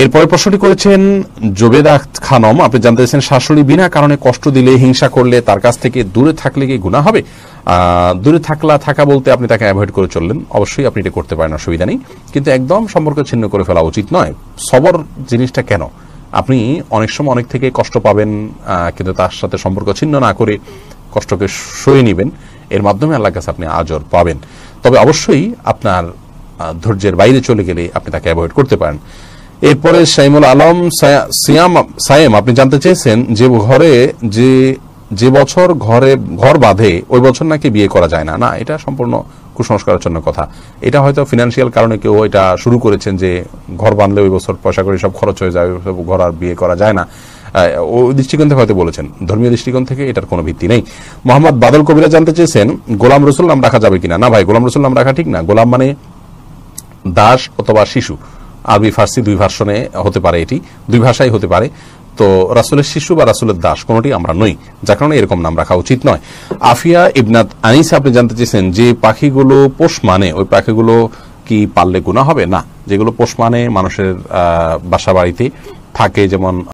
এরপরে প্রশ্নটি করেছেন জোবেদা খানম। আপনি জানতে চাইছেন শাশুড়ি বিনা কারণে কষ্ট দিলে, হিংসা করলে তার কাছ থেকে দূরে থাকলে কি গুনাহ হবে? দূরে থাকা বলতে আপনি তাকে অ্যাভয়েড করে চললেন, অবশ্যই আপনি এটা করতে পারেন, অসুবিধা নেই, কিন্তু একদম সম্পর্ক ছিন্ন করে ফেলা উচিত নয়। সবর জিনিসটা কেন, আপনি অনেক সময় অনেক থেকে কষ্ট পাবেন, কিন্তু তার সাথে সম্পর্ক ছিন্ন না করে কষ্টকে সয়ে নেবেন, এর মাধ্যমে আল্লাহর কাছে আপনি আজর পাবেন। তবে অবশ্যই আপনার ধৈর্যের বাইরে চলে গেলে আপনি তাকে অ্যাভয়েড করতে পারেন। এরপরে শাইমুল আলম সায়েম, আপনি জানতে চেয়েছেন যে বছর ঘর বাঁধে ওই বছর নাকি বিয়ে করা যায় না। না, এটা সম্পূর্ণ কুসংস্কারের জন্য কথা। এটা হয়তো ফিনান্সিয়াল কারণে কেউ এটা শুরু করেছেন যে ঘর বাঁধলে ওই বছর পয়সা করে সব খরচ হয়ে যায়, ঘর আর বিয়ে করা যায় না, ওই দৃষ্টিকোণ থেকে হয়তো বলেছেন। ধর্মীয় দৃষ্টিকোণ থেকে এটার কোনো ভিত্তি নেই। মোহাম্মদ বাদল কবিরা জানতে চেয়েছেন গোলাম রসুল নাম রাখা যাবে কিনা। না ভাই, গোলাম রসুল নাম রাখা ঠিক না। গোলাম মানে দাস অথবা শিশু, আরবি ফার্সি দুই ভার্সনে হতে পারে, এটি দুই ভাষাই হতে পারে। তো রাসূলের শিশু বা রাসূলের দাস কোনটি আমরা নই, যার কারণে এরকম নাম রাখা উচিত নয়। আফিয়া ইবনাত আনিস, আপনি জানতে চেয়েছেন যে পাখিগুলো পোষ মানে, ওই পাখিগুলো কি পাললে গুনাহ হবে? না, যেগুলো পোষ মানে মানুষের বাসা বাড়িতে থাকে, যেমন